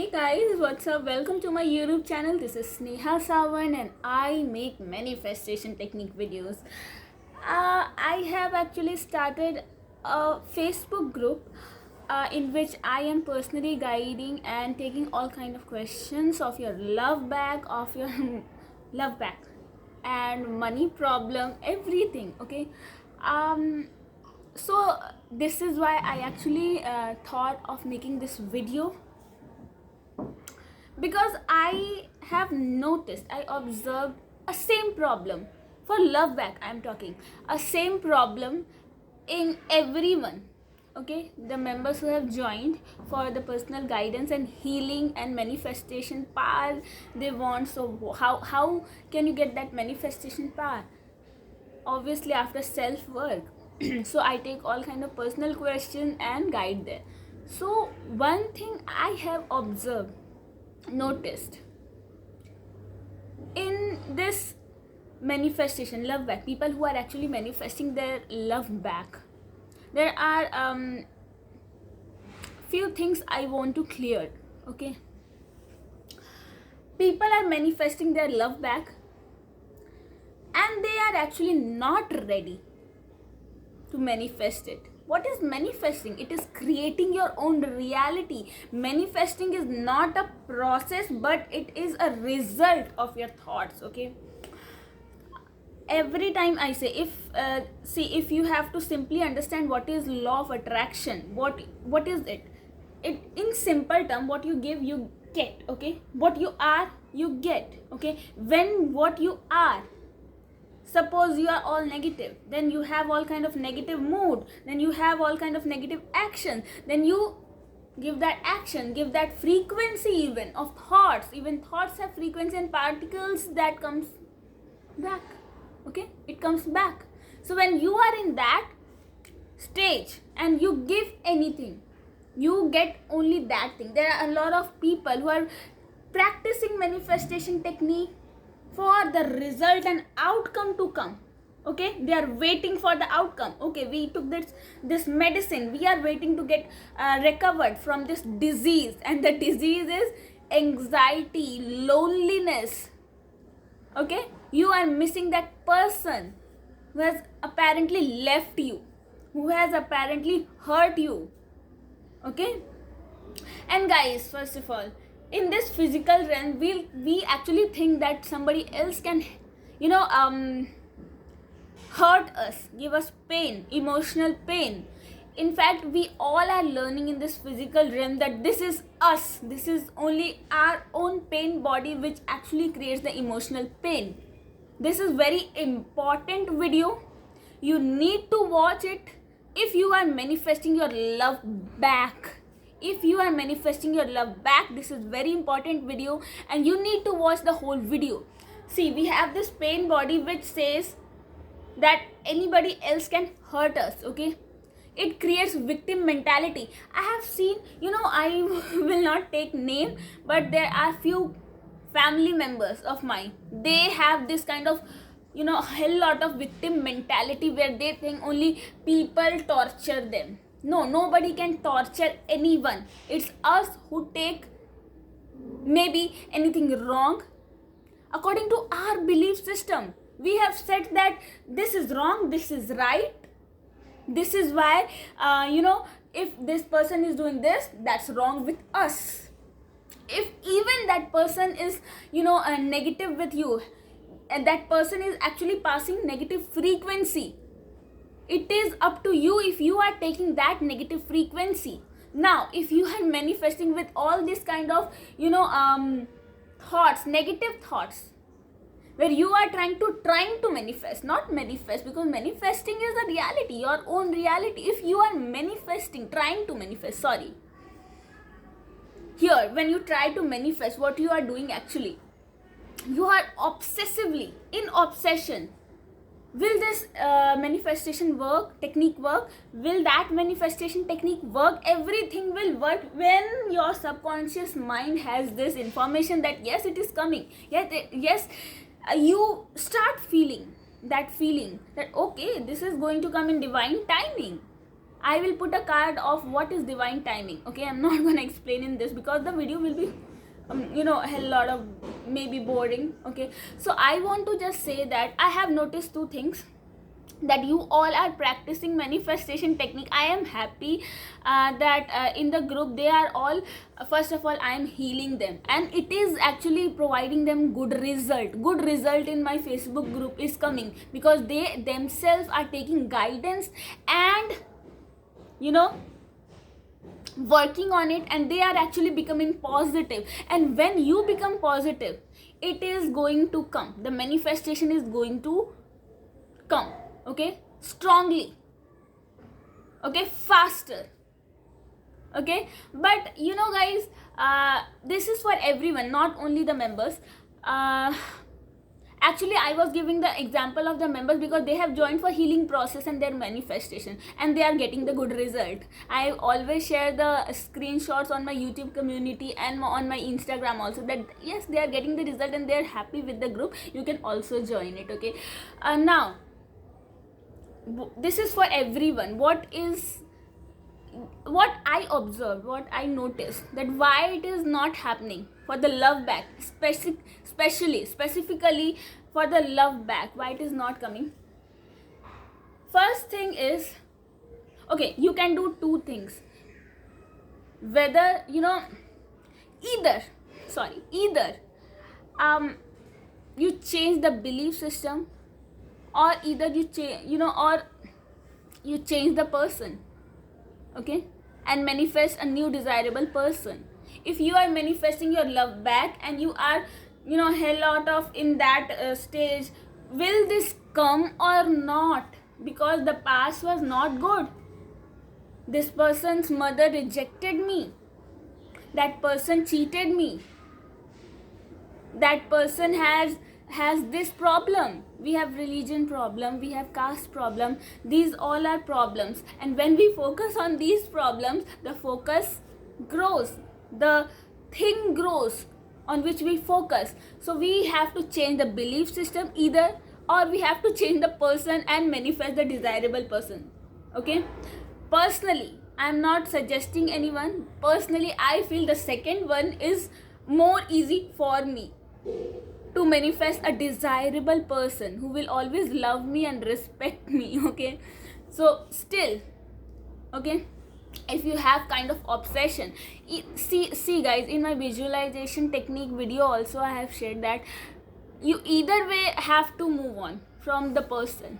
Hey guys, what's up? Welcome to my YouTube channel. This is Sneha Sawan and I make manifestation technique videos. I have actually started a Facebook group in which I am personally guiding and taking all kind of questions of your love back, love back and money problem, everything. Okay. Um, so this is why I actually thought of making this video, because I have noticed, I observed a same problem for love back. I'm talking a same problem in everyone. Okay, the members who have joined for the personal guidance and healing and manifestation power they want. So how can you get that manifestation power? Obviously after self work. So I take all kind of personal questions and guide there. So one thing I have observed, noticed in this manifestation love back, people who are actually manifesting their love back, there are few things I want to clear. Okay, people are manifesting their love back and they are actually not ready to manifest it. What is manifesting? It is creating your own reality. Manifesting is not a process, but it is a result of your thoughts. Okay, every time I say, if you have to simply understand what is law of attraction, what is it? It, in simple term, what you give you get. Okay, what you are you get. Okay, when what you are, suppose you are all negative, then you have all kind of negative mood, then you have all kind of negative action, then you give that action, give that frequency even of thoughts. Even thoughts have frequency and particles that comes back. Okay, it comes back. So when you are in that stage and you give anything, you get only that thing. There are a lot of people who are practicing manifestation technique for the result and outcome to come. Okay, they are waiting for the outcome. Okay, we took this medicine, we are waiting to get recovered from this disease, and the disease is anxiety, loneliness. Okay, you are missing that person who has apparently left you, who has apparently hurt you. Okay, and guys, first of all, in this physical realm, we actually think that somebody else can hurt us, give us pain, emotional pain. In fact, we all are learning in this physical realm that this is us, this is only our own pain body which actually creates the emotional pain. This is very important video, you need to watch it if you are manifesting your love back. If you are manifesting your love back, this is very important video and you need to watch the whole video. See, we have this pain body which says that anybody else can hurt us. Okay, it creates victim mentality. I have seen, I will not take name, but there are few family members of mine, they have this kind of hell lot of victim mentality where they think only people torture them. No, nobody can torture anyone. It's us who take maybe anything wrong according to our belief system. We have said that this is wrong, this is right. This is why if this person is doing this, that's wrong with us. If even that person is negative with you, and that person is actually passing negative frequency, it is up to you if you are taking that negative frequency. Now if you are manifesting with all this kind of thoughts, negative thoughts, where you are trying to manifest, not manifest, because manifesting is a reality, your own reality. If you are manifesting, trying to manifest, sorry, here when you try to manifest, what you are doing actually, you are obsessively in obsession. Will this manifestation technique work? Will that manifestation technique work? Everything will work when your subconscious mind has this information that yes, it is coming. Yes, you start feeling that okay, this is going to come in divine timing. I will put a card of what is divine timing. Okay, I'm not gonna explain in this because the video will be a hell lot of maybe boring. Okay, so I want to just say that I have noticed two things, that you all are practicing manifestation technique. I am happy that in the group they are all, first of all I am healing them, and it is actually providing them good result in my Facebook group is coming, because they themselves are taking guidance and working on it, and they are actually becoming positive. And when you become positive, it is going to come, the manifestation is going to come, okay, strongly, okay, faster, okay. But guys, this is for everyone, not only the members. Actually I was giving the example of the members because they have joined for healing process and their manifestation, and they are getting the good result. I always share the screenshots on my YouTube community and on my Instagram also, that yes, they are getting the result and they are happy with the group. You can also join it, okay. Now this is for everyone. What I observed, what I noticed, that why it is not happening for the love back, specifically for the love back, why it is not coming. First thing is, okay, you can do two things. Whether either you change the belief system, or either you change the person, okay, and manifest a new desirable person. If you are manifesting your love back and you are hell lot of in that stage, will this come or not? Because the past was not good. This person's mother rejected me, that person cheated me, that person has this problem. We have religion problem, we have caste problem, these all are problems. And when we focus on these problems, the focus grows, the thing grows on which we focus. So we have to change the belief system either, or we have to change the person and manifest the desirable person, okay. Personally, I'm not suggesting anyone. Personally, I feel the second one is more easy for me, to manifest a desirable person who will always love me and respect me, okay. So still, okay, if you have kind of obsession, see guys, in my visualization technique video also I have shared that you either way have to move on from the person,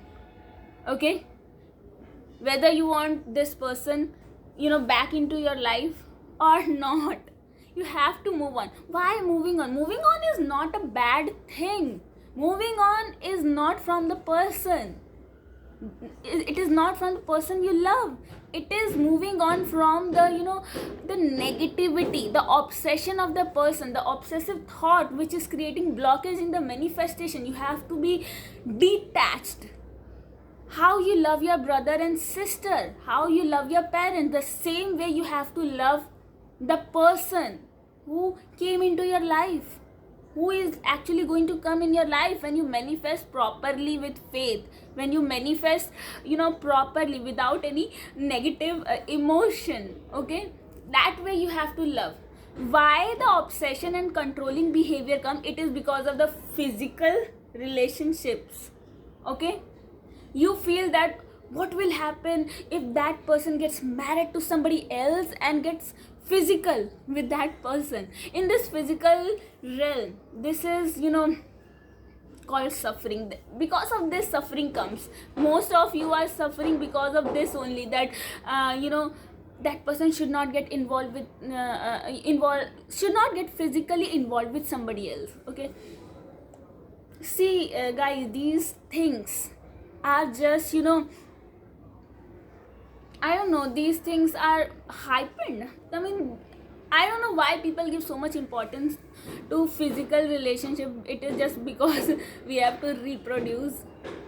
okay. Whether you want this person back into your life or not, you have to move on. Why moving on? Moving on is not a bad thing. Moving on is not from the person. It is not from the person you love. It is moving on from the the negativity, the obsession of the person, the obsessive thought which is creating blockage in the manifestation. You have to be detached. How you love your brother and sister, how you love your parents, the same way you have to love the person who came into your life, who is actually going to come in your life. When you manifest properly with faith, when you manifest properly without any negative emotion, okay, that way you have to love. Why the obsession and controlling behavior come? It is because of the physical relationships, okay. You feel that what will happen if that person gets married to somebody else and gets physical with that person. In this physical realm, this is called suffering. Because of this, suffering comes. Most of you are suffering because of this only, that that person should not get involved with should not get physically involved with somebody else, okay. See guys, these things are just I don't know, these things are heightened. I mean, I don't know why people give so much importance to physical relationship. It is just because we have to reproduce.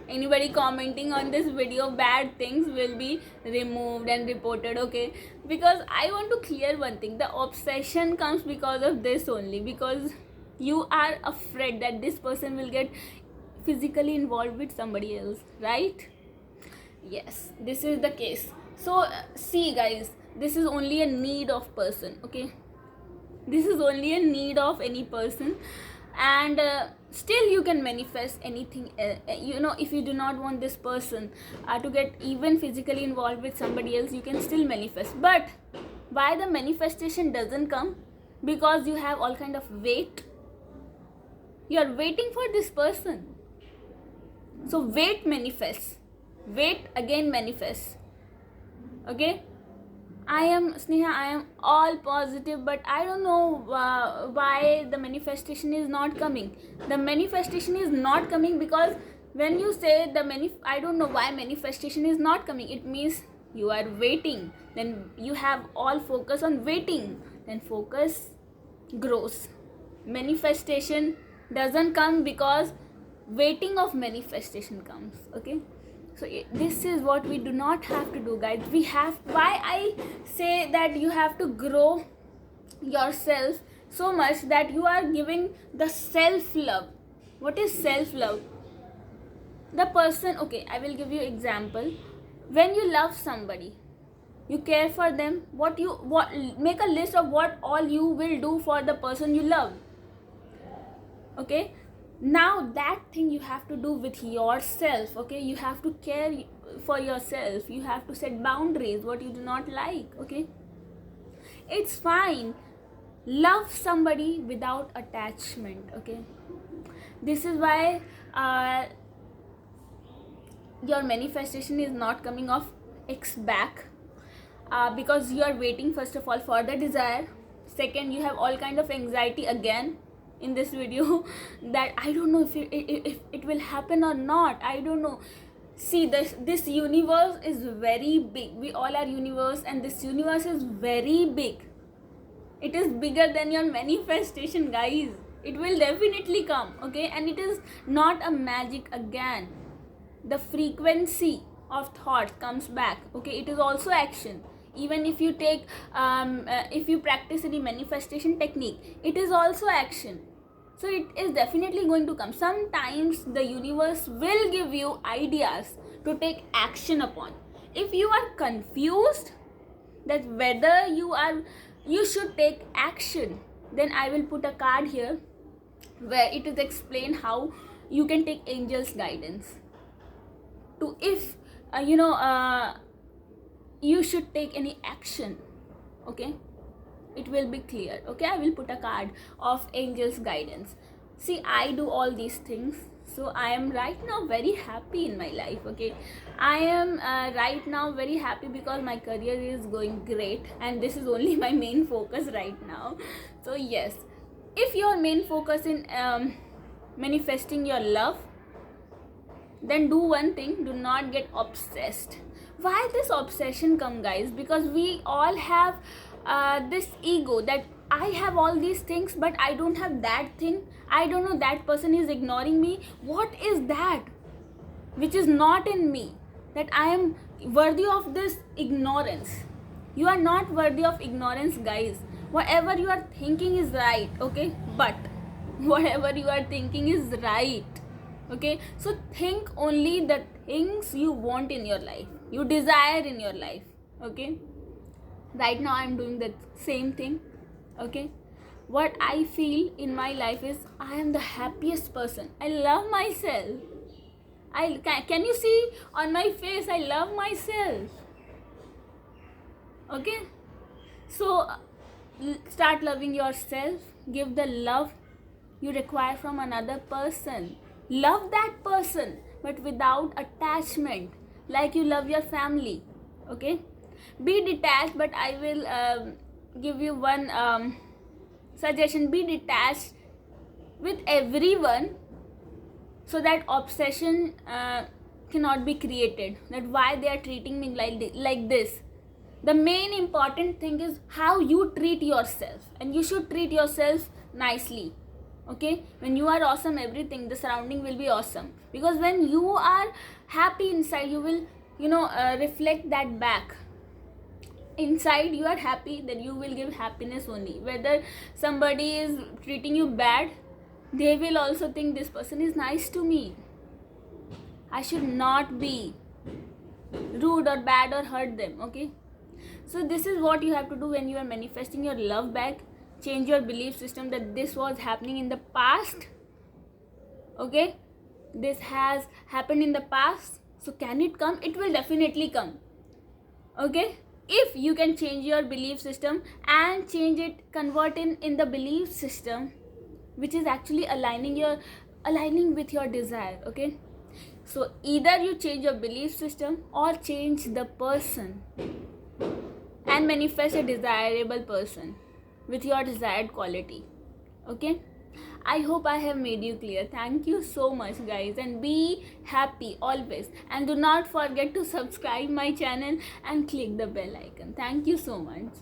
Anybody commenting on this video, bad things will be removed and reported, okay. Because I want to clear one thing, the obsession comes because of this only, because you are afraid that this person will get physically involved with somebody else, right? Yes, this is the case. So see guys, this is only a need of person, okay? This is only a need of any person, and still you can manifest anything. If you do not want this person to get even physically involved with somebody else, you can still manifest. But why the manifestation doesn't come? Because you have all kind of weight. You are waiting for this person. So wait manifests, wait again manifests, okay? I am Sneha, I am all positive, but I don't know why the manifestation is not coming. The manifestation is not coming because when you say I don't know why manifestation is not coming. It means you are waiting. Then you have all focus on waiting. Then focus grows. Manifestation doesn't come because waiting of manifestation comes, okay? So this is what we do not have to do, guys. We have, why I say that you have to grow yourself so much that you are giving the self love. What is self love? The person, okay, I will give you example. When you love somebody, you care for them, what make a list of what all you will do for the person you love, okay? Now that thing you have to do with yourself, okay? You have to care for yourself. You have to set boundaries, what you do not like, okay? It's fine. Love somebody without attachment, okay? This is why your manifestation is not coming off X back, because you are waiting first of all for the desire. Second, you have all kind of anxiety again in this video that I don't know if it will happen or not. I don't know. See, this universe is very big. We all are universe, and this universe is very big. It is bigger than your manifestation, guys. It will definitely come, okay? And it is not a magic again. The frequency of thought comes back, okay? It is also action. Even if you take if you practice any manifestation technique, it is also action. So it is definitely going to come. Sometimes the universe will give you ideas to take action upon. If you are confused that whether you should take action, then I will put a card here where it is explained how you can take angels guidance to, if you should take any action, okay? It will be clear, okay? I will put a card of angels guidance. See, I do all these things, so I am right now very happy in my life, okay? I am right now very happy because my career is going great, and this is only my main focus right now. So yes, if your main focus in manifesting your love, then do one thing: do not get obsessed. Why this obsession come, guys? Because we all have this ego that I have all these things but I don't have that thing. I don't know, that person is ignoring me. What is that which is not in me that I am worthy of this ignorance? You are not worthy of ignorance, guys. Whatever you are thinking is right, okay? But whatever you are thinking is right, okay? So think only the things you want in your life, you desire in your life, okay? Right now I'm doing the same thing, okay? What I feel in my life is I am the happiest person. I love myself. Can you see on my face? I love myself, okay? So start loving yourself. Give the love you require from another person. Love that person, but without attachment, like you love your family, okay? Be detached, but I will give you one suggestion. Be detached with everyone so that obsession cannot be created, that why they are treating me like this. The main important thing is how you treat yourself, and you should treat yourself nicely, okay? When you are awesome, everything, the surrounding will be awesome, because when you are happy inside, you will reflect that back. Inside you are happy, then you will give happiness only. Whether somebody is treating you bad, they will also think this person is nice to me. I should not be rude or bad or hurt them. Okay, so this is what you have to do when you are manifesting your love back. Change your belief system that this was happening in the past. Okay, this has happened in the past, so can it come? It will definitely come. Okay, if you can change your belief system and change it, convert in the belief system which is actually aligning with your desire. Okay, so either you change your belief system or change the person and manifest a desirable person with your desired quality. Okay, I hope I have made you clear. Thank you so much, guys, and be happy always, and do not forget to subscribe my channel and click the bell icon. Thank you so much.